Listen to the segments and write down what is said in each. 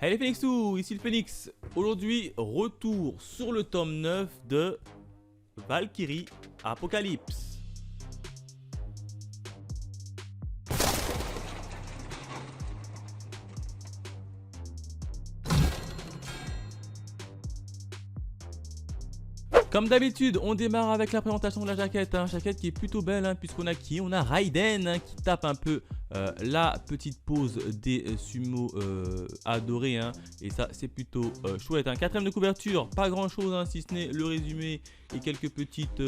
Hey les Phoenixous, ici le Phoenix. Aujourd'hui, retour sur le tome 9 de Valkyrie Apocalypse. Comme d'habitude, on démarre avec la présentation de la jaquette. Jaquette qui est plutôt belle, puisqu'on a qui? On a Raiden qui tape un peu la petite pose des sumo adorés. Et ça, c'est plutôt chouette. Quatrième de couverture, pas grand chose si ce n'est le résumé et quelques petites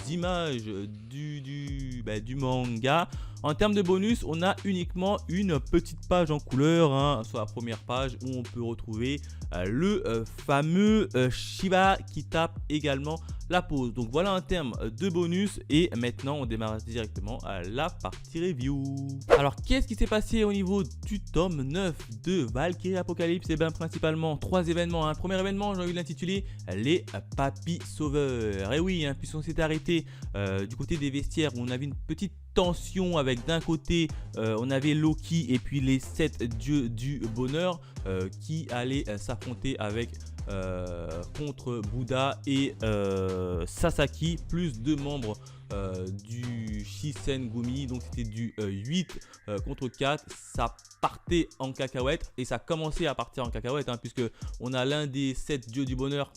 images du manga. En termes de bonus, on a uniquement une petite page en couleur sur la première page où on peut retrouver le fameux Shiva qui tape également la pose. Donc voilà en termes de bonus et maintenant on démarre directement à la partie review. Alors qu'est-ce qui s'est passé au niveau du tome 9 de Valkyrie Apocalypse? Et bien principalement 3 événements. Premier événement, j'ai envie de l'intituler les papis sauveurs. Et oui, puisqu'on s'était arrêté du côté des vestiaires où on avait une petite tension avec d'un côté on avait Loki et puis les 7 dieux du bonheur qui allaient s'affronter avec contre Bouddha et Sasaki, plus 2 membres du Shisengumi. Donc c'était du 8 contre 4. Ça partait en cacahuète et ça commençait à partir en cacahuète puisque on a l'un des 7 dieux du bonheur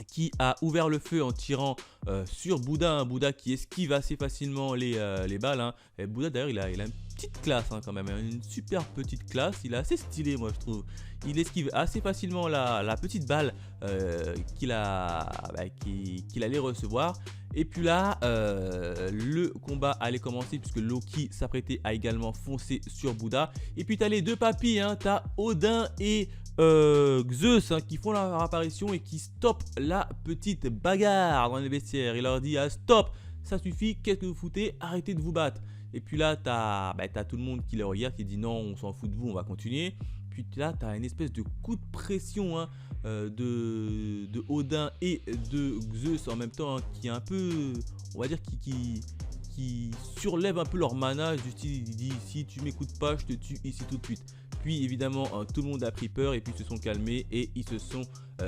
qui a ouvert le feu en tirant sur Bouddha, un Bouddha qui esquive assez facilement les balles. Et Bouddha d'ailleurs il a une petite classe quand même, une super petite classe, il est assez stylé moi je trouve. Il esquive assez facilement la petite balle qu'il allait recevoir. Et puis là, le combat allait commencer puisque Loki s'apprêtait à également foncer sur Bouddha. Et puis tu as les 2 papis, tu as Odin et Zeus qui font leur apparition et qui stoppent la petite bagarre dans les vestiaires. Il leur dit stop, ça suffit, qu'est-ce que vous foutez, arrêtez de vous battre. Et puis là t'as tout le monde qui les regarde, qui dit non, on s'en fout de vous, on va continuer. Puis là t'as une espèce de coup de pression de Odin et de Zeus en même temps qui est un peu, on va dire qui surlève un peu leur mana, du style il dit si tu m'écoutes pas je te tue ici tout de suite. Puis évidemment tout le monde a pris peur et puis ils se sont calmés et ils se sont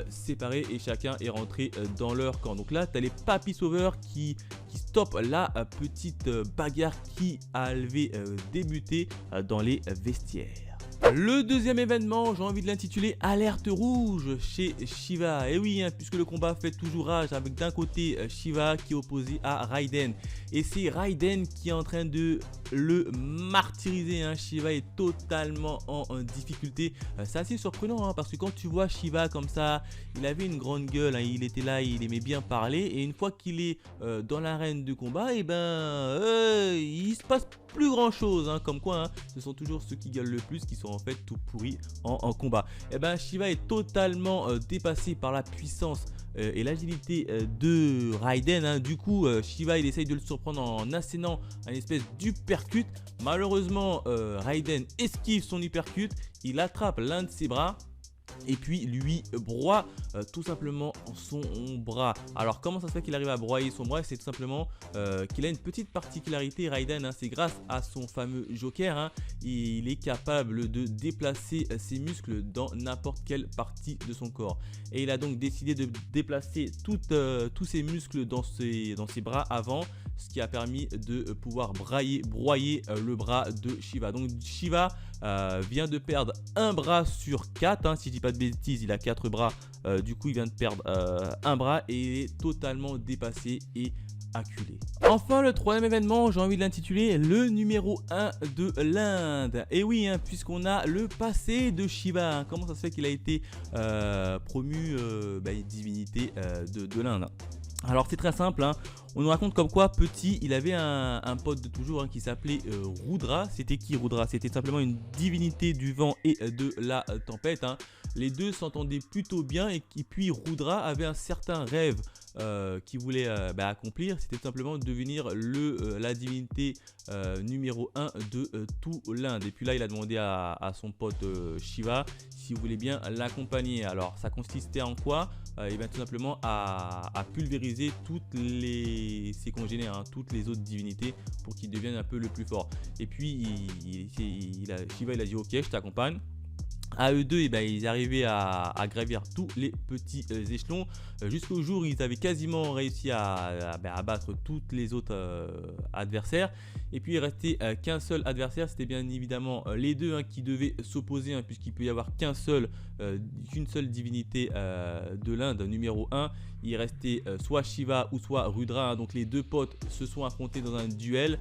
séparés et chacun est rentré dans leur camp. Donc là tu as les papis sauveurs qui stoppent la petite bagarre qui avait débuté dans les vestiaires. Le deuxième événement, j'ai envie de l'intituler Alerte rouge chez Shiva. Et oui, puisque le combat fait toujours rage avec d'un côté Shiva qui est opposé à Raiden. Et c'est Raiden qui est en train de le martyriser. Shiva est totalement en difficulté. C'est assez surprenant parce que quand tu vois Shiva comme ça, il avait une grande gueule. Il était là, il aimait bien parler. Et une fois qu'il est dans l'arène de combat, il se passe plus grand chose. Comme quoi, ce sont toujours ceux qui gueulent le plus qui sont en fait tout pourris en combat. Et Shiva est totalement dépassé par la puissance et l'agilité de Raiden. Du coup Shiva il essaye de le surprendre en assénant un espèce d'uppercut. Malheureusement Raiden esquive son uppercut, il attrape l'un de ses bras et puis lui broie tout simplement son bras. Alors comment ça se fait qu'il arrive à broyer son bras? C'est tout simplement qu'il a une petite particularité Raiden, c'est grâce à son fameux joker, il est capable de déplacer ses muscles dans n'importe quelle partie de son corps. Et il a donc décidé de déplacer tous ses muscles dans ses bras avant, ce qui a permis de pouvoir broyer le bras de Shiva. Donc Shiva vient de perdre un bras sur 4, si je dis pas de bêtises, il a 4 bras, du coup il vient de perdre un bras et il est totalement dépassé et acculé. Enfin le troisième événement, j'ai envie de l'intituler le numéro 1 de l'Inde. Et oui, puisqu'on a le passé de Shiva. Comment ça se fait qu'il a été promu divinité de l'Inde? Alors c'est très simple, on nous raconte comme quoi petit il avait un pote de toujours qui s'appelait Rudra. C'était qui Rudra? C'était simplement une divinité du vent et de la tempête. Les deux s'entendaient plutôt bien et puis Rudra avait un certain rêve qu'il voulait accomplir. C'était simplement de devenir la divinité numéro 1 de tout l'Inde. Et puis là il a demandé à son pote Shiva s'il voulait bien l'accompagner. Alors ça consistait en quoi? Tout simplement à pulvériser ses congénères, toutes les autres divinités pour qu'ils deviennent un peu le plus fort. Et puis Shiva il a dit ok je t'accompagne. À eux deux, ils arrivaient à gravir tous les petits échelons jusqu'au jour où ils avaient quasiment réussi à battre tous les autres adversaires. Et puis il restait qu'un seul adversaire, c'était bien évidemment les deux qui devaient s'opposer, puisqu'il peut y avoir qu'une seule divinité de l'Inde, numéro 1. Il restait soit Shiva ou soit Rudra, donc les deux potes se sont affrontés dans un duel.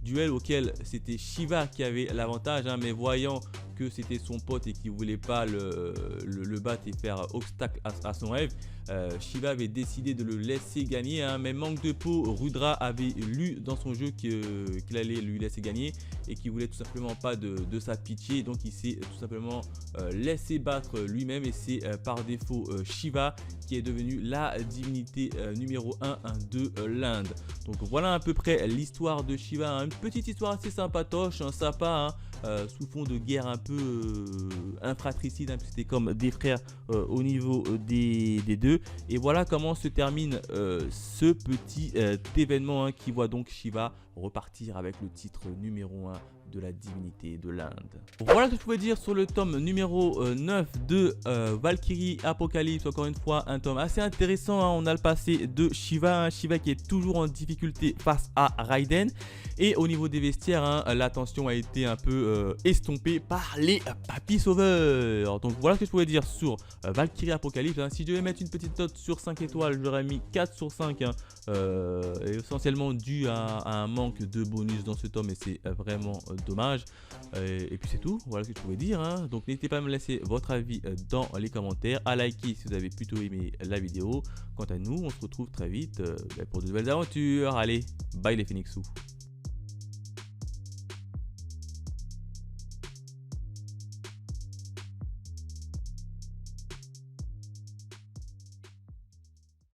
Duel auquel c'était Shiva qui avait l'avantage, mais voyant que c'était son pote et qu'il voulait pas le battre et faire obstacle à son rêve, Shiva avait décidé de le laisser gagner, mais manque de peau, Rudra avait lu dans son jeu qu'il allait lui laisser gagner et qu'il voulait tout simplement pas de sa pitié, donc il s'est tout simplement laissé battre lui-même, et c'est par défaut Shiva qui est devenu la divinité numéro 1 de l'Inde. Donc voilà à peu près l'histoire de Shiva, une petite histoire assez sympatoche, sympa, sous fond de guerre un peu infratricide, puisque c'était comme des frères au niveau des deux. Et voilà comment se termine ce petit événement qui voit donc Shiva repartir avec le titre numéro 1 de la divinité de l'Inde. Voilà ce que je pouvais dire sur le tome numéro 9 de Valkyrie Apocalypse. Encore une fois, un tome assez intéressant, on a le passé de Shiva, Shiva qui est toujours en difficulté face à Raiden. Et au niveau des vestiaires, la tension a été un peu estompée par les papis sauveurs. Donc voilà ce que je pouvais dire sur Valkyrie Apocalypse. Si je devais mettre une petite note sur 5 étoiles, j'aurais mis 4 sur 5, essentiellement dû à un manque de bonus dans ce tome, et c'est vraiment dommage. Et puis c'est tout, voilà ce que je pouvais dire. Donc n'hésitez pas à me laisser votre avis dans les commentaires, à liker si vous avez plutôt aimé la vidéo. Quant à nous, on se retrouve très vite pour de nouvelles aventures. Allez, bye les Phoenixous.